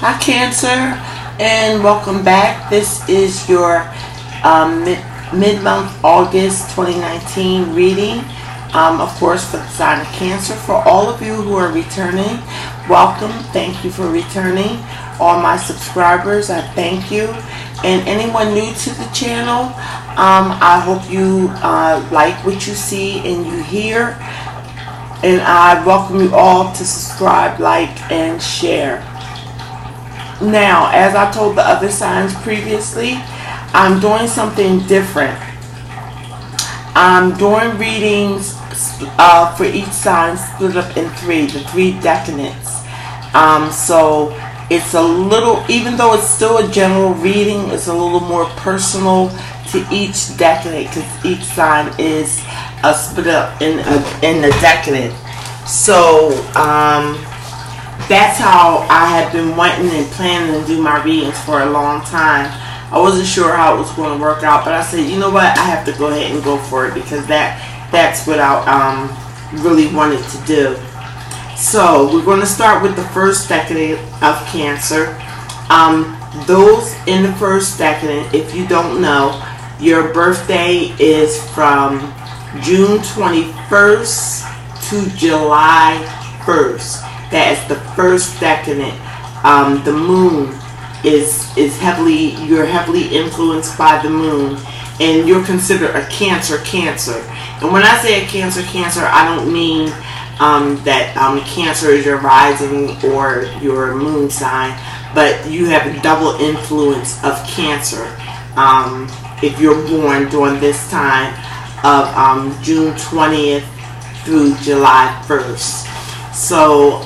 Hi Cancer, and welcome back. This is your mid-month August 2019 reading, of course for the sign of Cancer. For all of you who are returning, welcome. Thank you for returning. All my subscribers, I thank you. And anyone new to the channel, I hope you like what you see and you hear. And I welcome you all to subscribe, like, and share. Now, as I told the other signs previously, I'm doing something different. I'm doing readings for each sign split up in the three decanates. So it's a little, even though it's still a general reading, it's a little more personal to each decade because each sign is split up in the decade. So that's how I have been wanting and planning to do my readings for a long time. I wasn't sure how it was going to work out, but I said, you know what, I have to go ahead and go for it because that's what I really wanted to do. So we're going to start with the first decade of Cancer. Those in the first decade, if you don't know, your birthday is from June 21st to July 1st. That is the first decade. The moon is heavily, you're heavily influenced by the moon, and you're considered a Cancer. And when I say a Cancer, I don't mean that Cancer is your rising or your moon sign, but you have a double influence of Cancer if you're born during this time of June 20th through July 1st. So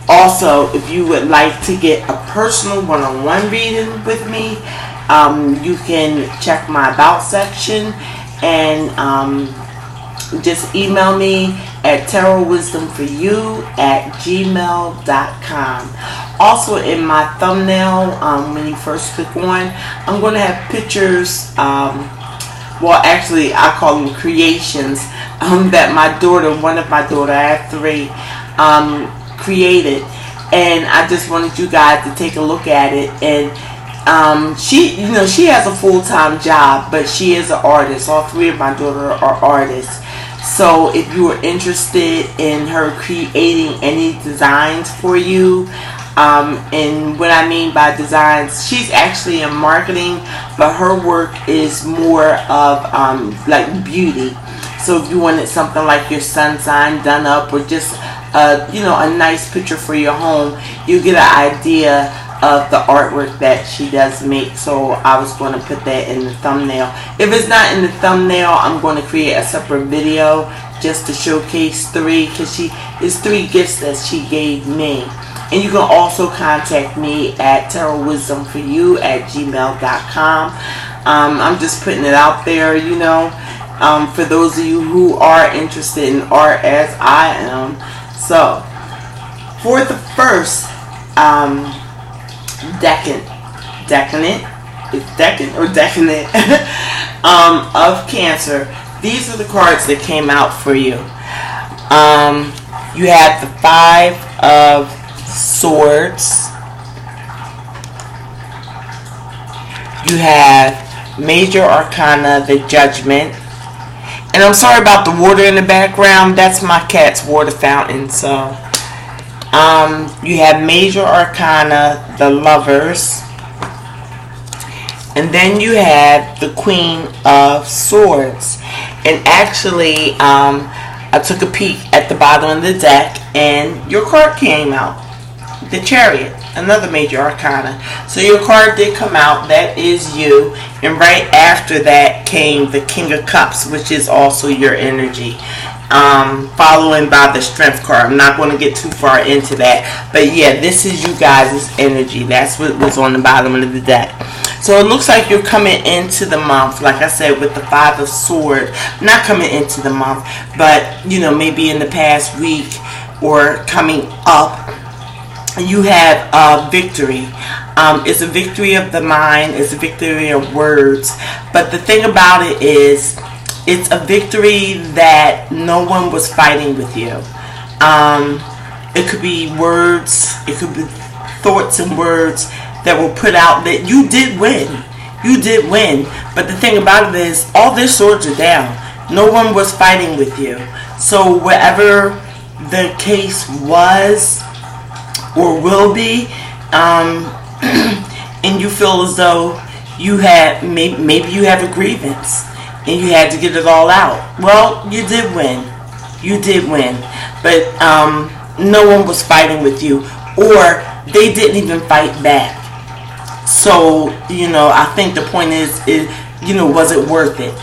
also, if you would like to get a personal one-on-one reading with me, you can check my about section and just email me at tarotwisdomforyou@gmail.com. Also, in my thumbnail, when you first click on, I'm going to have pictures, well, actually, I call them creations, that my daughter, one of my daughters, I have three, created. And I just wanted you guys to take a look at it. And she has a full-time job, but she is an artist. All three of my daughters are artists. So if you are interested in her creating any designs for you, and what I mean by designs, she's actually in marketing, but her work is more of like beauty. So if you wanted something like your sun sign done up, or just a nice picture for your home, you get an idea of the artwork that she does make. So I was going to put that in the thumbnail. If it's not in the thumbnail, I'm going to create a separate video just to showcase three, because it's three gifts that she gave me. And you can also contact me at tarotwisdomforyou@gmail.com. I'm just putting it out there, for those of you who are interested in art as I am. So, for the first decade of Cancer, these are the cards that came out for you. You have the Five of Swords. You have Major Arcana, the Judgment. And I'm sorry about the water in the background. That's my cat's water fountain. So, you have Major Arcana, the Lovers. And then you have the Queen of Swords. And actually, I took a peek at the bottom of the deck, and your card came out. The Chariot, another Major Arcana. So your card did come out. That is you. And right after that came the King of Cups, which is also your energy. Following by the Strength card. I'm not going to get too far into that. But yeah, this is you guys' energy. That's what was on the bottom of the deck. So it looks like you're coming into the month, like I said, with the Five of Swords. Not coming into the month, but, maybe in the past week or coming up. You have victory. It's a victory of the mind. It's a victory of words. But the thing about it is, it's a victory that no one was fighting with you. It could be words. It could be thoughts and words that were put out that you did win. You did win. But the thing about it is, all their swords are down. No one was fighting with you. So whatever the case was or will be, and you feel as though you had, maybe you have a grievance and you had to get it all out. Well, you did win. You did win. But no one was fighting with you, or they didn't even fight back. So, I think the point is, was it worth it?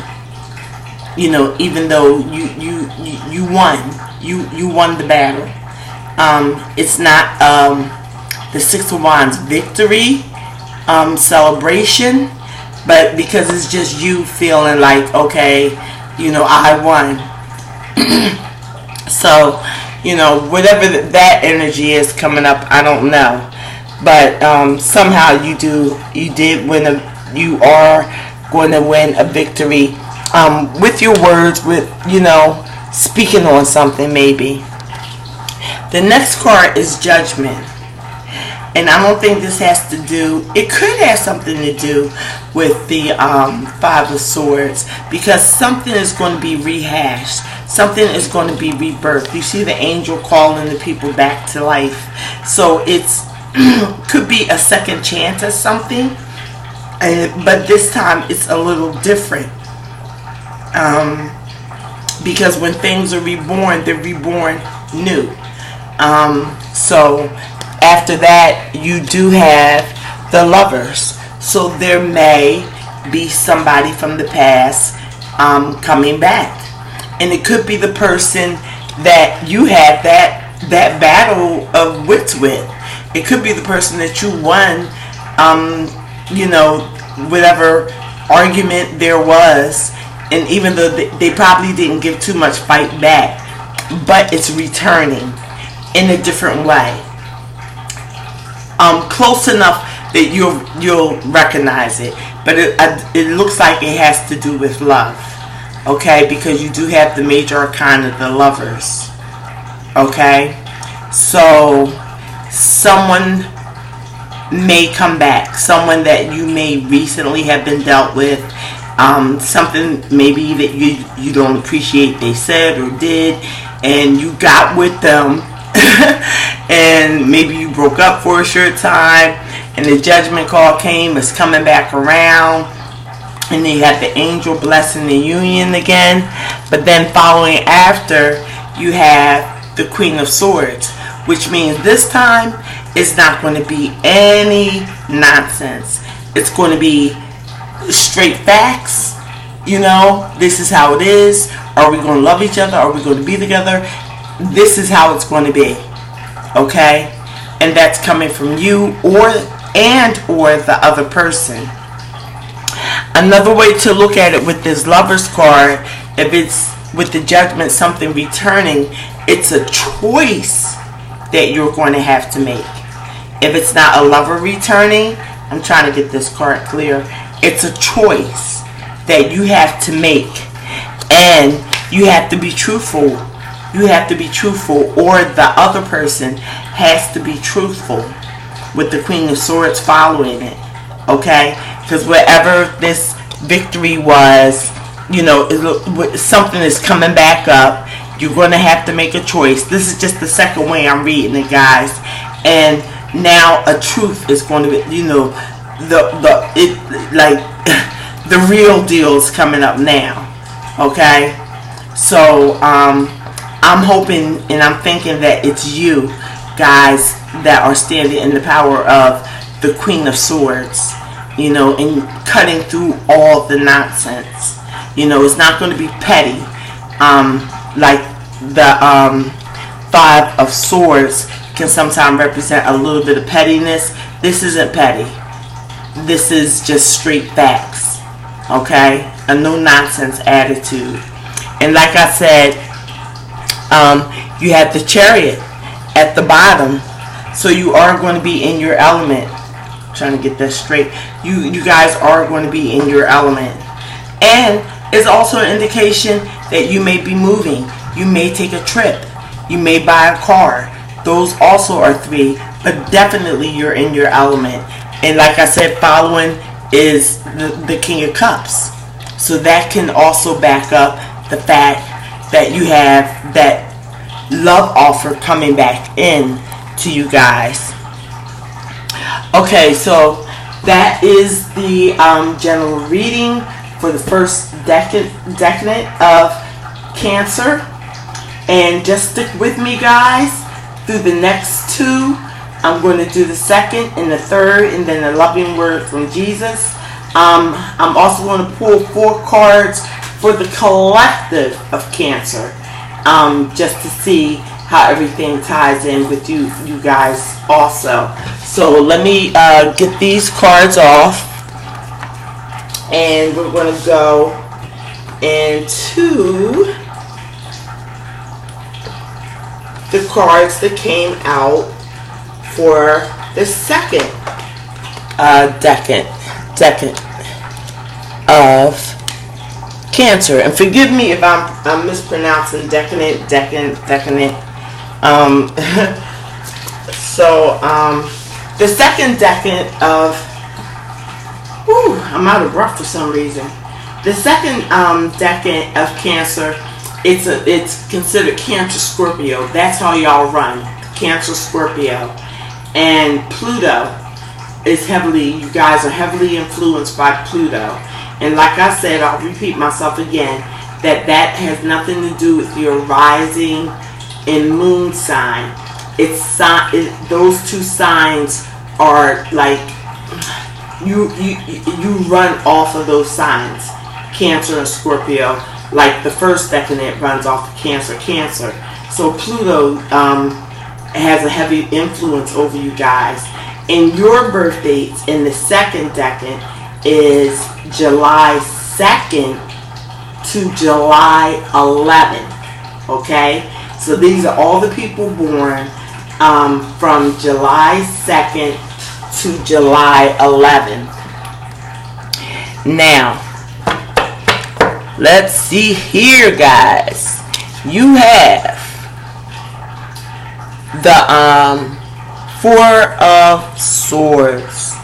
Even though you won. You won the battle. It's not the Six of Wands victory celebration, but because it's just you feeling like, okay, I won. So, whatever that energy is coming up, I don't know. But somehow you are going to win a victory with your words, with, speaking on something maybe. The next card is Judgment. And I don't think this has to do, it could have something to do with the Five of Swords, because something is going to be rehashed. Something is going to be rebirthed. You see the angel calling the people back to life. So it's could be a second chance at something, but this time it's a little different. Because when things are reborn, they're reborn new. So after that, you do have the Lovers. So there may be somebody from the past coming back. And it could be the person that you had that battle of wits with. It could be the person that you won, whatever argument there was. And even though they probably didn't give too much fight back, but it's returning in a different way. Close enough that you'll recognize it, but it looks like it has to do with love, okay? Because you do have the major arcana, the Lovers, okay? So someone may come back, someone that you may recently have been dealt with, something maybe that you don't appreciate they said or did, and you got with them. And maybe you broke up for a short time, and the Judgment call came, it's coming back around, and then you had the angel blessing the union again. But then following after, you have the Queen of Swords, which means this time it's not going to be any nonsense. It's going to be straight facts. This is how it is. Are we going to love each other? Are we going to be together? This is how it's going to be, okay? And that's coming from you or the other person. Another way to look at it with this Lovers card, if it's with the Judgment, something returning, it's a choice that you're going to have to make. If it's not a lover returning, I'm trying to get this card clear, it's a choice that you have to make, and you have to be truthful. You have to be truthful, or the other person has to be truthful, with the Queen of Swords following it, okay? Because whatever this victory was, something is coming back up. You're going to have to make a choice. This is just the second way I'm reading it, guys. And now a truth is going to be, the real deal is coming up now, okay? So, I'm hoping and I'm thinking that it's you guys that are standing in the power of the Queen of Swords, and cutting through all the nonsense. It's not going to be petty, like the Five of Swords can sometimes represent a little bit of pettiness. This isn't petty. This is just straight facts, okay? A no nonsense attitude. And like I said, you have the Chariot at the bottom, so you are going to be in your element. I'm trying to get that straight. You guys are going to be in your element, and it's also an indication that you may be moving. You may take a trip. You may buy a car. those also are 3, but definitely you're in your element. And like I said, following is the King of Cups. So that can also back up the fact that you have that love offer coming back in to you guys. Okay, so that is the general reading for the first decade of Cancer. And just stick with me, guys, through the next 2. I'm going to do the second and the third, and then the loving word from Jesus. I'm also going to pull 4 cards for the collective of Cancer, just to see how everything ties in with you guys also. So let me get these cards off, and we're going to go into the cards that came out for the second decade of Cancer. And forgive me if I'm mispronouncing decadent. So the second decade of, I'm out of breath for some reason. The second decade of Cancer, it's considered Cancer Scorpio. That's how y'all run, Cancer Scorpio. And Pluto is you guys are heavily influenced by Pluto. And like I said, I'll repeat myself again, that has nothing to do with your rising and moon sign. Those 2 signs are like, you run off of those signs, Cancer and Scorpio. Like the first decade runs off of Cancer. So Pluto has a heavy influence over you guys. And your birth dates in the second decade is July 2nd to July 11th. Okay? So these are all the people born from July 2nd to July 11th. Now, let's see here, guys. You have the 4 of Swords.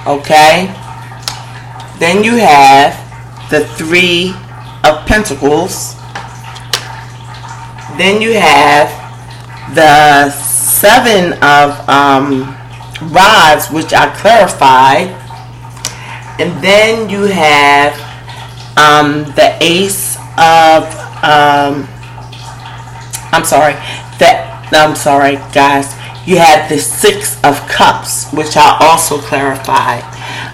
Okay? Then you have the 3 of Pentacles. Then you have the 7 of Rods, which I clarified. And then you have the Ace of I'm sorry guys, you had the 6 of Cups, which I also clarified.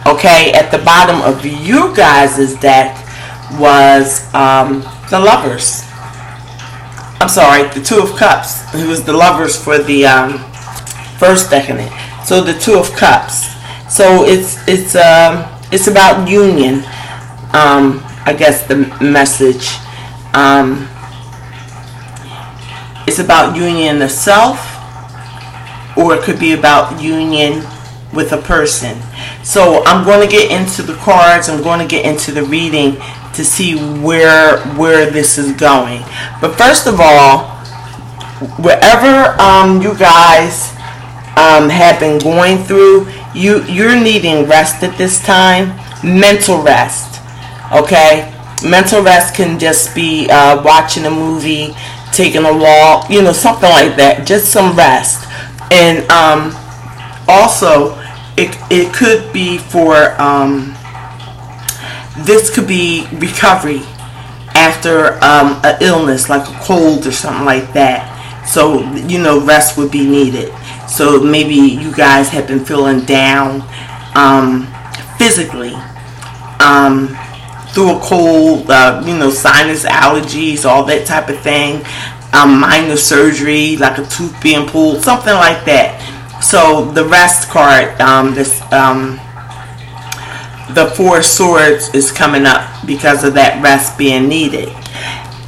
Okay, at the bottom of you guys' deck was the Lovers. I'm sorry, the 2 of Cups. It was the Lovers for the first decade. So the 2 of Cups. So it's about union. I guess the message. It's about union in the self, or it could be about union with a person. So I'm going to get into the cards. I'm going to get into the reading to see where this is going. But first of all, wherever you guys have been going through, you're needing rest at this time. Mental rest. Okay? Mental rest can just be watching a movie, taking a walk, something like that. Just some rest. And also, it could be for, this could be recovery after an illness, like a cold or something like that. So, rest would be needed. So maybe you guys have been feeling down physically through a cold, sinus allergies, all that type of thing. Minor surgery, like a tooth being pulled, something like that. So the rest card, the 4 of Swords is coming up because of that rest being needed.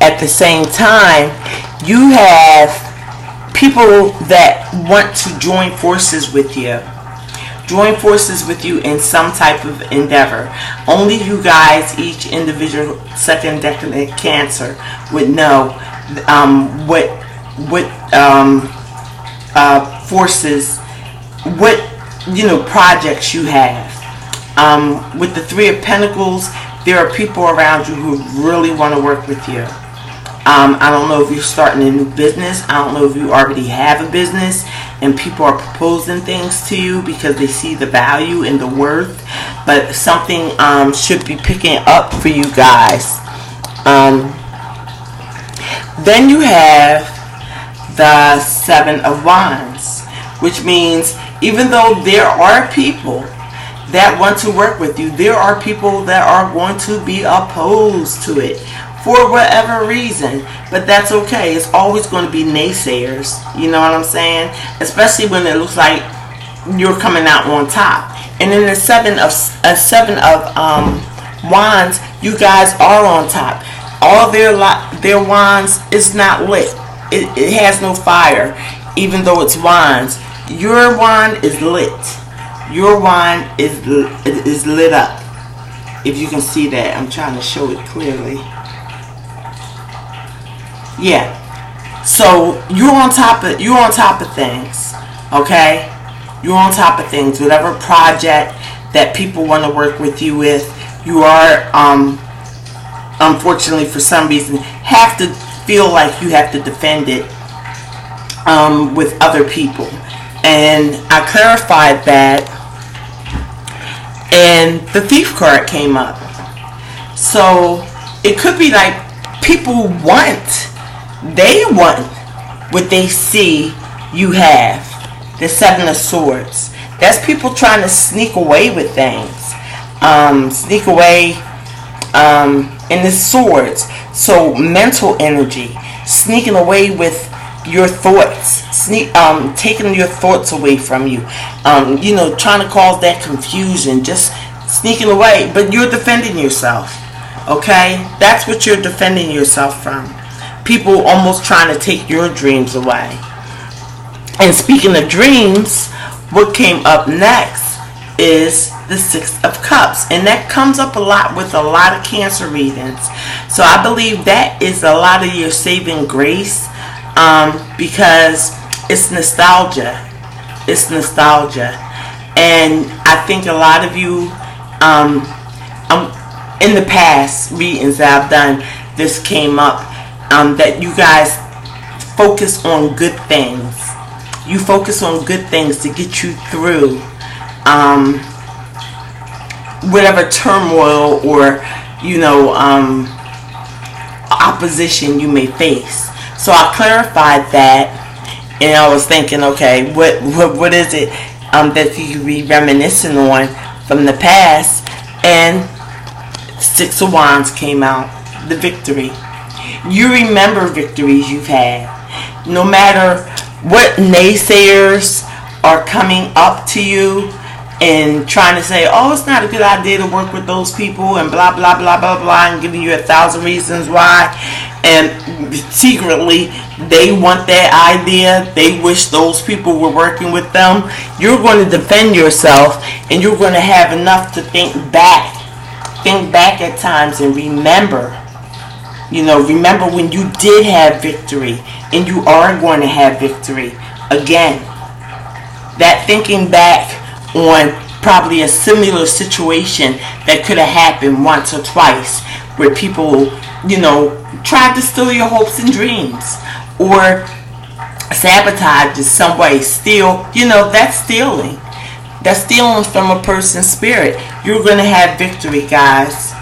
At the same time, you have people that want to join forces with you. Join forces with you in some type of endeavor. Only you guys, each individual second decade Cancer, would know what forces, what projects you have. With the Three of Pentacles, there are people around you who really want to work with you. I don't know if you're starting a new business. I don't know if you already have a business and people are proposing things to you because they see the value and the worth. But something should be picking up for you guys. Then you have the Seven of Wands, which means even though there are people that want to work with you, there are people that are going to be opposed to it for whatever reason, but that's okay. It's always going to be naysayers, you know what I'm saying? Especially when it looks like you're coming out on top. And in the seven of wands, you guys are on top. All their wands is not lit. It has no fire, even though it's wands. Your wand is lit. Your wand is lit up. If you can see that, I'm trying to show it clearly. Yeah. So you're on top of things. Okay? You're on top of things. Whatever project that people want to work with you with, you are unfortunately for some reason have to feel like you have to defend it with other people. And I clarified that, and the Thief card came up. So it could be like people want what they see you have. The Seven of Swords. That's people trying to sneak away with things. Sneak away in the swords. So mental energy. Sneaking away with your thoughts. Taking your thoughts away from you. Trying to cause that confusion. Just sneaking away. But you're defending yourself. Okay? That's what you're defending yourself from. People almost trying to take your dreams away. And speaking of dreams, what came up next is the Six of Cups. And that comes up a lot with a lot of Cancer readings. So I believe that is a lot of your saving grace, because it's nostalgia. It's nostalgia. And I think a lot of you, in the past readings that I've done, this came up, that you guys focus on good things. You focus on good things to get you through whatever turmoil or opposition you may face. So I clarified that, and I was thinking, okay, what is it that you could be reminiscing on from the past? And Six of Wands came out, the victory. You remember victories you've had. No matter what naysayers are coming up to you and trying to say, oh, it's not a good idea to work with those people and blah, blah, blah, blah, blah, and giving you 1,000 reasons why. And secretly, they want that idea. They wish those people were working with them. You're going to defend yourself, and you're going to have enough to think back. Think back at times and remember. Remember when you did have victory, and you are going to have victory again. That thinking back on probably a similar situation that could have happened once or twice, where people, tried to steal your hopes and dreams, or sabotage in some way, steal, that's stealing. That's stealing from a person's spirit. You're going to have victory, guys.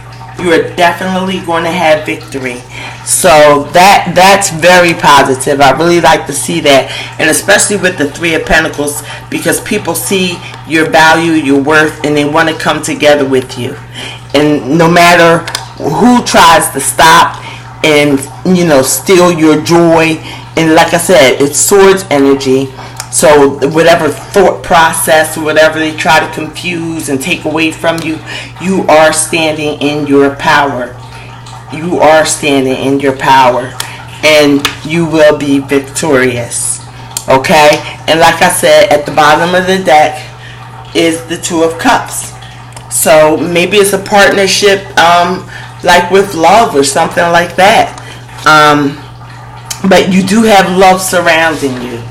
You are definitely going to have victory. So that's very positive. I really like to see that. And especially with the Three of Pentacles, because people see your value, your worth, and they want to come together with you. And no matter who tries to stop and, steal your joy. And like I said, it's swords energy. So whatever thought process, whatever they try to confuse and take away from you, you are standing in your power. You are standing in your power. And you will be victorious. Okay? And like I said, at the bottom of the deck is the Two of Cups. So maybe it's a partnership like with love or something like that. But you do have love surrounding you.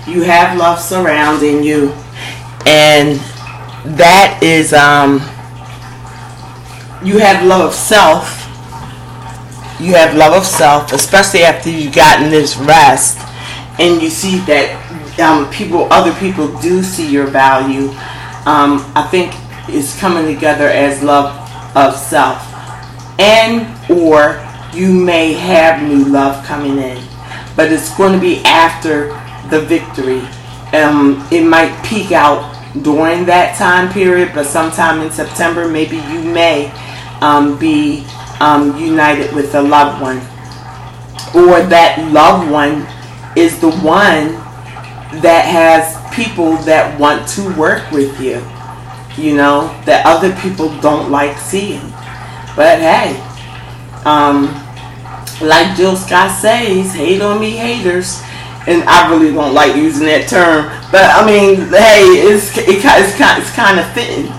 You have love surrounding you. And that is, you have love of self. You have love of self, especially after you've gotten this rest. And you see that other people do see your value. I think it's coming together as love of self. And or you may have new love coming in. But it's going to be after the victory. It might peak out during that time period, but sometime in September, maybe you may be united with a loved one, or that loved one is the one that has people that want to work with you, that other people don't like seeing. But hey, like Jill Scott says, hate on me, haters. And I really don't like using that term, but I mean, hey, it's kind of fitting,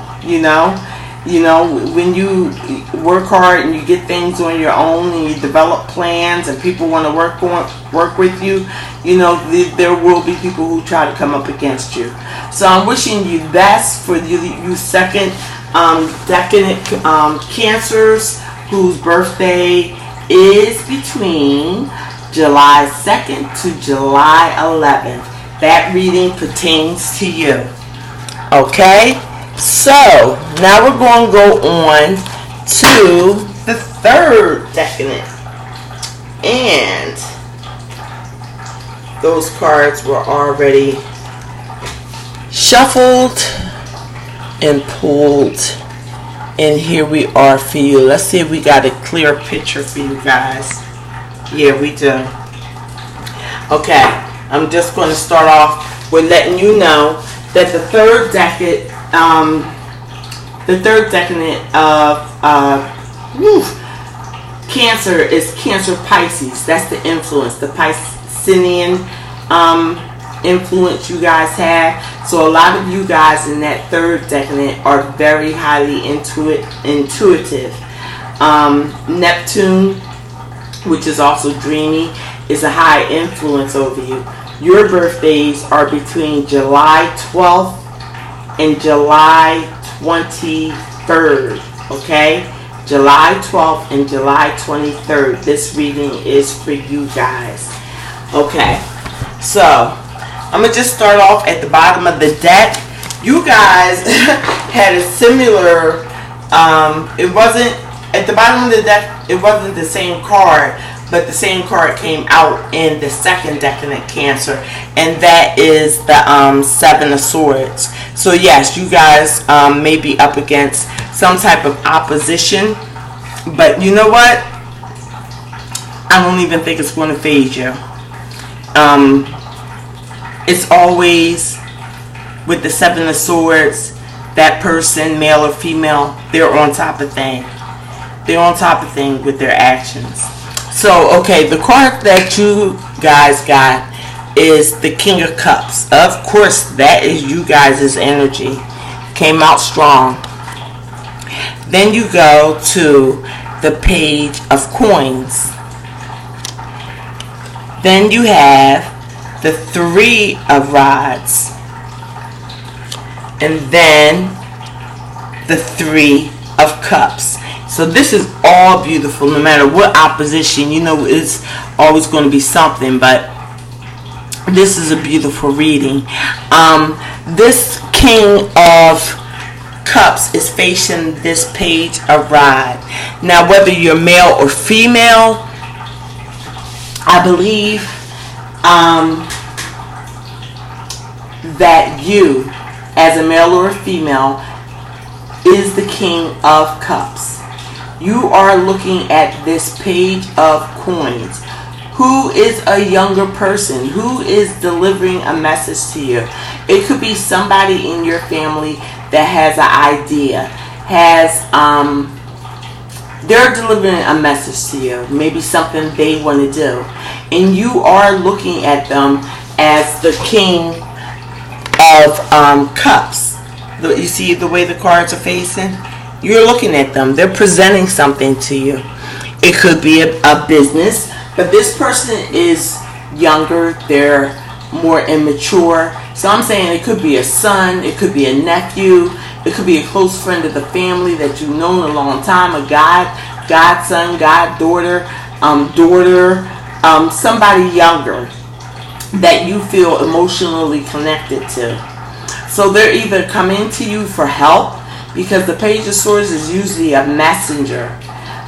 when you work hard and you get things on your own and you develop plans and people want to work with you, there will be people who try to come up against you. So I'm wishing you best for you second decadent Cancers whose birthday is between July 2nd to July 11th. That reading pertains to you. Okay? So, now we're going to go on to the third decadent. And those cards were already shuffled and pulled. And here we are for you. Let's see if we got a clear picture for you guys. Yeah, we do. Okay, I'm just going to start off with letting you know that the third decadent of Cancer is Cancer Pisces. That's the influence, the Piscean influence you guys have. So a lot of you guys in that third decadent are very highly intuitive. Neptune, which is also dreamy, is a high influence over you. Your birthdays are between July 12th and July 23rd. Okay? July 12th and July 23rd. This reading is for you guys. Okay. So, I'm going to just start off at the bottom of the deck. You guys had a similar, it wasn't, at the bottom of the deck, it wasn't the same card, but the same card came out in the second decadent Cancer, and that is the Seven of Swords. So yes, you guys may be up against some type of opposition, but you know what? I don't even think it's going to phase you. It's always with the Seven of Swords, that person, male or female, they're on top of things. They're on top of things with their actions. So, okay, the card that you guys got is the King of Cups. Of course, that is you guys' energy. Came out strong. Then you go to the Page of Coins. Then you have the Three of Rods. And then the Three of Cups. So this is all beautiful, no matter what opposition. It's always going to be something, but this is a beautiful reading. This King of Cups is facing this Page of Rods. Now, whether you're male or female, I believe that you, as a male or a female, is the King of Cups. You are looking at this Page of Coins. Who is a younger person? Who is delivering a message to you? It could be somebody in your family that has an idea, they're delivering a message to you, maybe something they want to do, and you are looking at them as the King of Cups. You see the way the cards are facing? You're looking at them. They're presenting something to you. It could be a business, but this person is younger. They're more immature. So I'm saying it could be a son, it could be a nephew, it could be a close friend of the family that you've known a long time, a godson, goddaughter, daughter, somebody younger that you feel emotionally connected to. So they're either coming to you for help, because the Page of Swords is usually a messenger.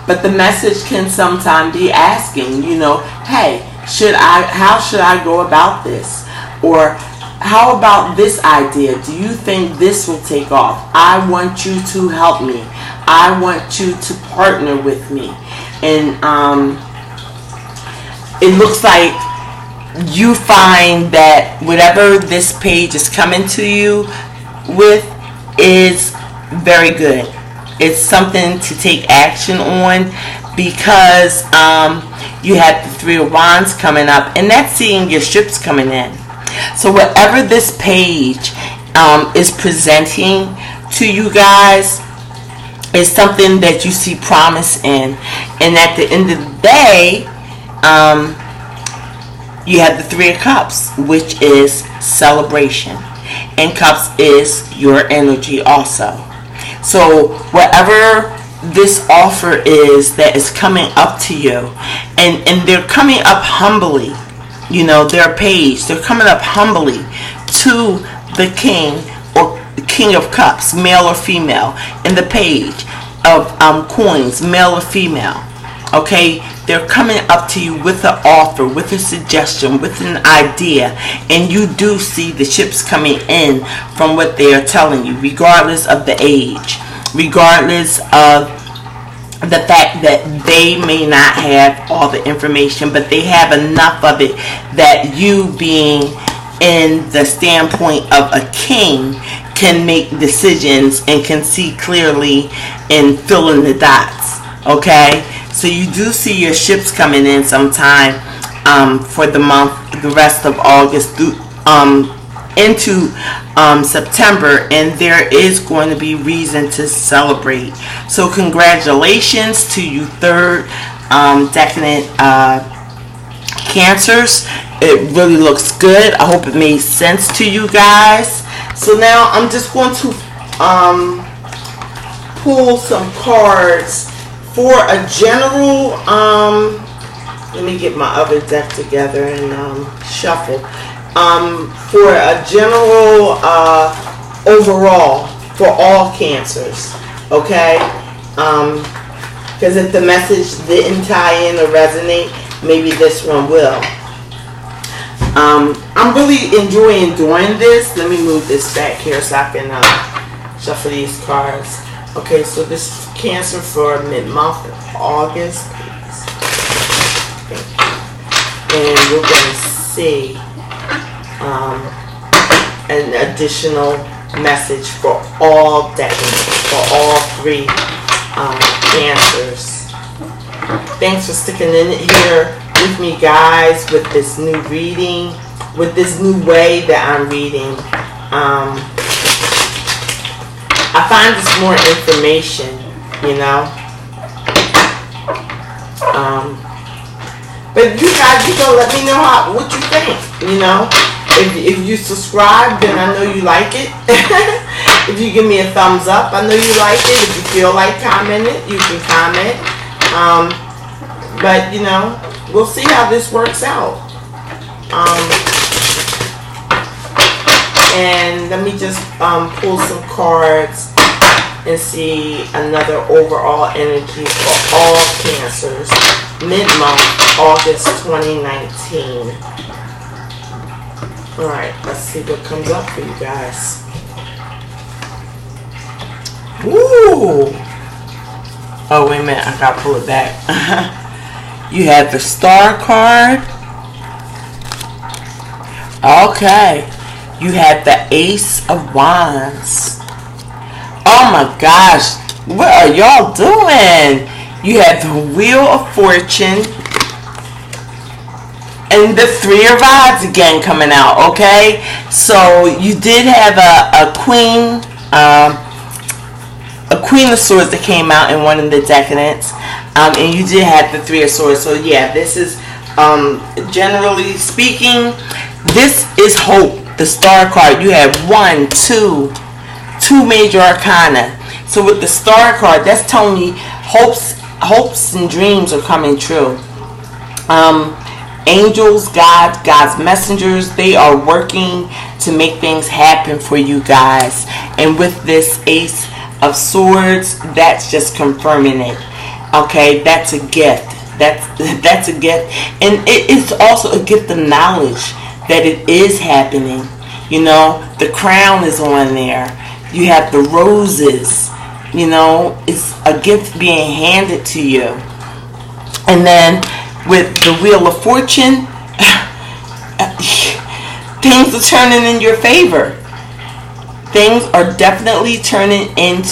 But the message can sometimes be asking, hey, how should I go about this? Or how about this idea? Do you think this will take off? I want you to help me. I want you to partner with me. And it looks like you find that whatever this page is coming to you with is very good. It's something to take action on, because you have the Three of Wands coming up, and that's seeing your ships coming in. So whatever this page is presenting to you guys is something that you see promise in. And at the end of the day, you have the Three of Cups, which is celebration. And Cups is your energy also. So whatever this offer is that is coming up to you, and they're coming up humbly, their page, they're coming up humbly to the king or the King of Cups, male or female, and the Page of Coins, male or female. Okay, they're coming up to you with an offer, with a suggestion, with an idea, and you do see the ships coming in from what they are telling you, regardless of the age, regardless of the fact that they may not have all the information, but they have enough of it that you, being in the standpoint of a king, can make decisions and can see clearly and fill in the dots. Okay, so you do see your ships coming in sometime for the month, the rest of August through into September, and there is going to be reason to celebrate. So congratulations to you third decadent Cancers. It really looks good. I hope it made sense to you guys. So now I'm just going to pull some cards for a general, let me get my other deck together and shuffle. For a general overall for all Cancers, okay? Because if the message didn't tie in or resonate, maybe this one will. I'm really enjoying doing this. Let me move this back here so I can shuffle these cards. Okay, so this is Cancer for mid-month of August, please. And we're going to see an additional message for all decades, for all three Cancers. Thanks for sticking in here with me, guys, with this new reading, with this new way that I'm reading. I find this more information, you know. But you guys, you gonna let me know what you think, you know. If you subscribe, then I know you like it. If you give me a thumbs up, I know you like it. If you feel like commenting, you can comment. But, you know, we'll see how this works out. And let me just pull some cards and see another overall energy for all Cancers. Mid-month, August 2019. Alright, let's see what comes up for you guys. Ooh! Oh, wait a minute, I gotta pull it back. You have the Star card. Okay. You have the Ace of Wands. Oh my gosh. What are y'all doing? You have the Wheel of Fortune. And the Three of Rods again coming out. Okay. So you did have a Queen. A Queen of Swords that came out in one of the decadents. And you did have the Three of Swords. So yeah, this is generally speaking, This is hope. The star card. You have two major arcana. So with the star card, that's telling me hopes and dreams are coming true. Angels, God's messengers, they are working to make things happen for you guys. And with this Ace of Swords, that's just confirming it. Okay, that's a gift. That's a gift. And it is also a gift of knowledge that it is happening. You know, the crown is on there. You have the roses. You know, it's a gift being handed to you. And then with the Wheel of Fortune, things are turning in your favor. Things are definitely turning in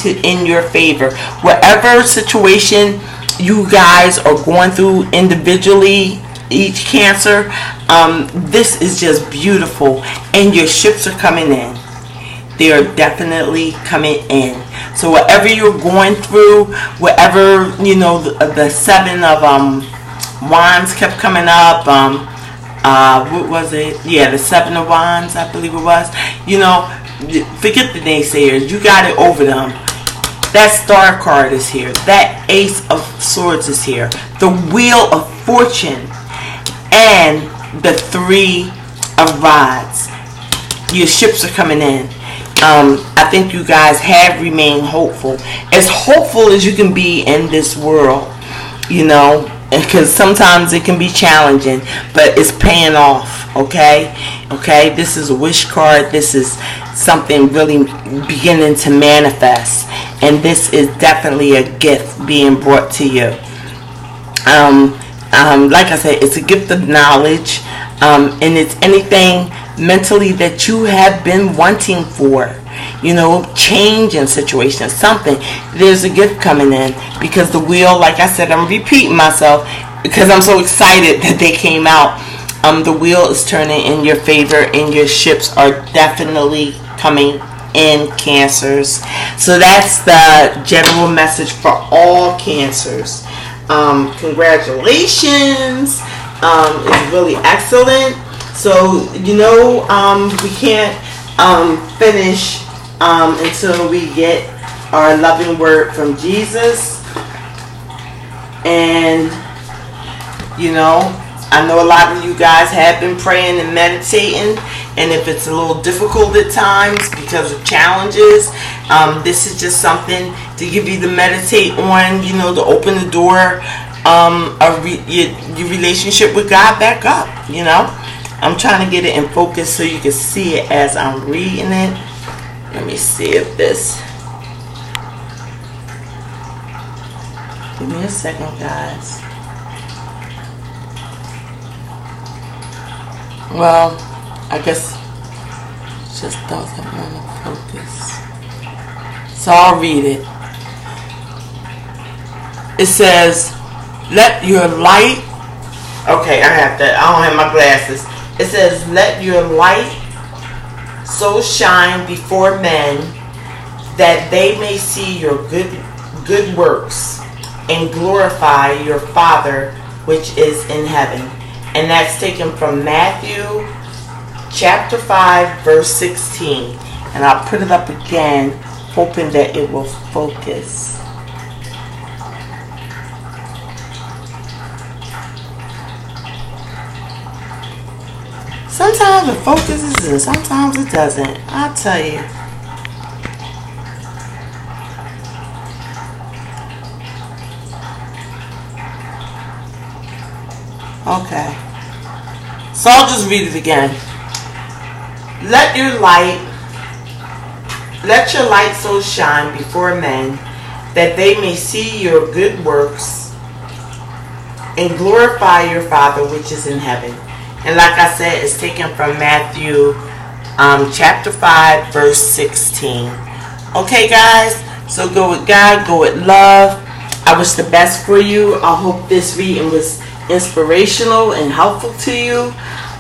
your favor. Whatever situation you guys are going through individually, each Cancer, this is just beautiful. And your ships are coming in. They are definitely coming in. So whatever you're going through, whatever, you know, the Seven of Wands kept coming up. What was it? Yeah, the Seven of Wands, I believe it was. You know, forget the naysayers. You got it over them. That Star card is here. That Ace of Swords is here. The Wheel of Fortune and the Three of Rods. Your ships are coming in. I think you guys have remained hopeful. As hopeful as you can be in this world, you know, because sometimes it can be challenging, but it's paying off. Okay, this is a wish card. This is something really beginning to manifest, and this is definitely a gift being brought to you. Like I said, it's a gift of knowledge, and it's anything mentally that you have been wanting for. You know, change in situations, something. There's a gift coming in, because the wheel, like I said, I'm repeating myself because I'm so excited that they came out. The wheel is turning in your favor, and your ships are definitely coming in, Cancers. So that's the general message for all Cancers. Congratulations. It's really excellent. So, you know, we can't finish until we get our loving word from Jesus. And, you know, I know a lot of you guys have been praying and meditating, and if it's a little difficult at times because of challenges, this is just something to give you to meditate on, you know, to open the door of your relationship with God back up, you know. I'm trying to get it in focus so you can see it as I'm reading it. Let me see if this... Give me a second, guys. Well, I guess it just doesn't want to focus. So I'll read it. It says, let your light... Okay, I don't have my glasses. It says, let your light so shine before men that they may see your good works and glorify your Father which is in heaven. And that's taken from Matthew chapter 5 verse 16. And I'll put it up again, hoping that it will focus. Sometimes it focuses and sometimes it doesn't. I'll tell you. Okay. So I'll just read it again. Let your light so shine before men that they may see your good works and glorify your Father which is in heaven. And like I said, it's taken from Matthew chapter 5 verse 16. Okay, guys, so go with God, go with love. I wish the best for you. I hope this reading was inspirational and helpful to you.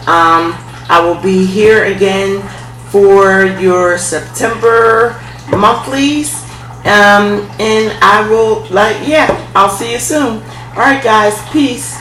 I will be here again for your September monthlies, and I will I'll see you soon. All right, guys, peace.